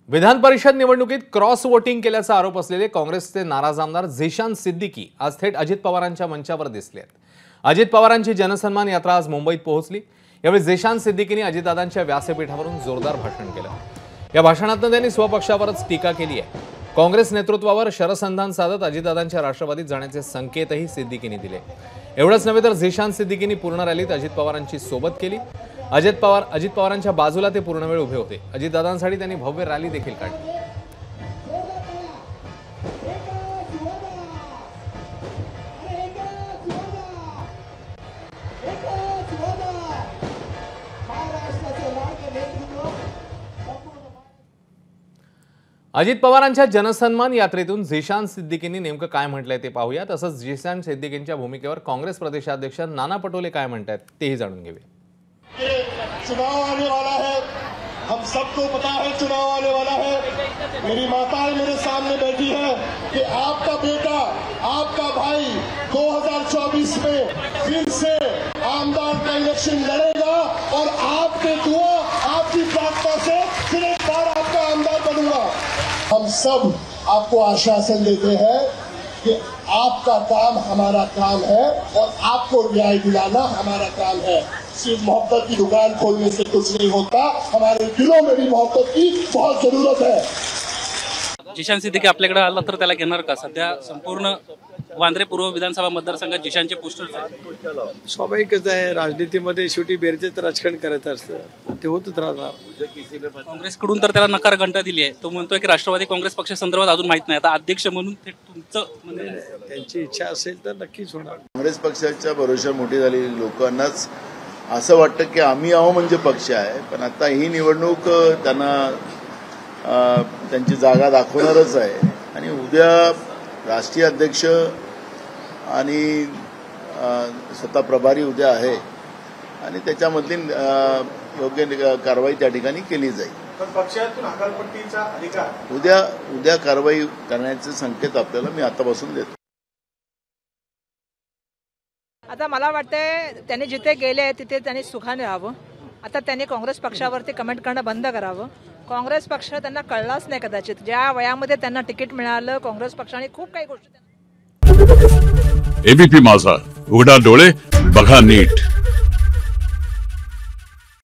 विधान परिषद निवडणुकीत cross voting केल्याचा आरोप असलेले काँग्रेसचे नाराज आमदार झिशान सिद्दीकी आज थेट अजित पवारांच्या मंचावर दिसले आहेत। अजित पवारांची जनसन्मान यात्रा आज मुंबईत पोहोचली। यावेळी झिशान सिद्दीकींनी अजितदादांच्या व्यासपीठावरून जोरदार भाषण केलं। या भाषणात त्यांनी स्वपक्षावरच टीका केली आहे। काँग्रेस नेतृत्वावर शरसंधान साधत अजितदादांच्या राष्ट्रवादीत जाण्याचे संकेतही सिद्दीकींनी दिले। एवढंच नव्हे तर झिशान सिद्दीकींनी पूर्ण रॅलीत अजित पवारांची सोबत केली। अजित पवारांच्या बाजूला ते पूर्ण वेळ उभे होते। अजितदादांसाठी त्यांनी भव्य रॅली देखील काढली। अजित पवारांच्या जनसन्मान यात्रेतून झिशान सिद्दीकींनी नेमकं काय म्हटलंय ते पाहूया। तसंच झिशान सिद्दीकींच्या भूमिकेवर काँग्रेस प्रदेशाध्यक्ष नाना पटोले काय म्हणतात तेही जाणून घेऊया। चुनाव आने वाला है, हम सबको पता है चुनाव आने वाला है। मेरी माताएं मेरे सामने बैठी है कि आपका बेटा, आपका भाई 2024 में फिर से आमदार का इलेक्शन लड़ेगा और आपके दुआ, आपकी प्रार्थना से फिर एक बार आपका आमदार बनूंगा। हम सब आपको आश्वासन देते हैं कि आपका काम हमारा काम है और आपको न्याय दिलाना हमारा काम है। सिर्फ मोहब्बत की दुकान खोलने से कुछ नहीं होता, हमारे दिलों में भी मोहब्बत की बहुत जरूरत है। झिशान सिद्दीकी आपल्याकडे आला तर त्याला घेणार का? सध्या संपूर्ण वांद्रे पूर्व विधानसभा मतदारसंघात झिशानचे पोस्टर्स आहेत। स्वाभाविकच आहे, राजनीतीमध्ये शेवटी बेरजेचं राजकारण करत असतं, ते होतच राहणार। काँग्रेसकडून तर त्याला नकार घंटा दिली आहे। तो म्हणतोय की राष्ट्रवादी काँग्रेस पक्षासंदर्भात अजून माहित नाही। आता अध्यक्ष म्हणून ते तुमचं म्हणजे त्यांची इच्छा असेल तर नक्कीच होणार। काँग्रेस पक्षाच्या भरोश्यावर मोठी झालेली लोकांनाच असं वाटतं की आम्ही आहो म्हणजे पक्ष आहे, पण आता ही निवडणूक त्यांना त्यांची जागा दाखवणारच आहे। आणि उद्या राष्ट्रीय अध्यक्ष आणि स्वतः प्रभारी उद्या आहे आणि त्याच्यामधली योग्य कारवाई त्या ठिकाणी केली जाईल। पण पक्षातून हकालपट्टीचा अधिकार उद्या कारवाई करण्याचे संकेत आपल्याला मी आतापासून देतो। आता मला वाटतंय त्यांनी जिथे गेले तिथे त्यांनी सुखाने राहावं। आता त्यांनी काँग्रेस पक्षावरती कमेंट करणं बंद करावं। काँग्रेस पक्ष त्यांना कळलाच नाही कदाचित, ज्या वयामध्ये त्यांना तिकीट मिळालं काँग्रेस पक्षाने खूप काही गोष्टी। एबीपी माझा, उघडा डोळे बघा नीट।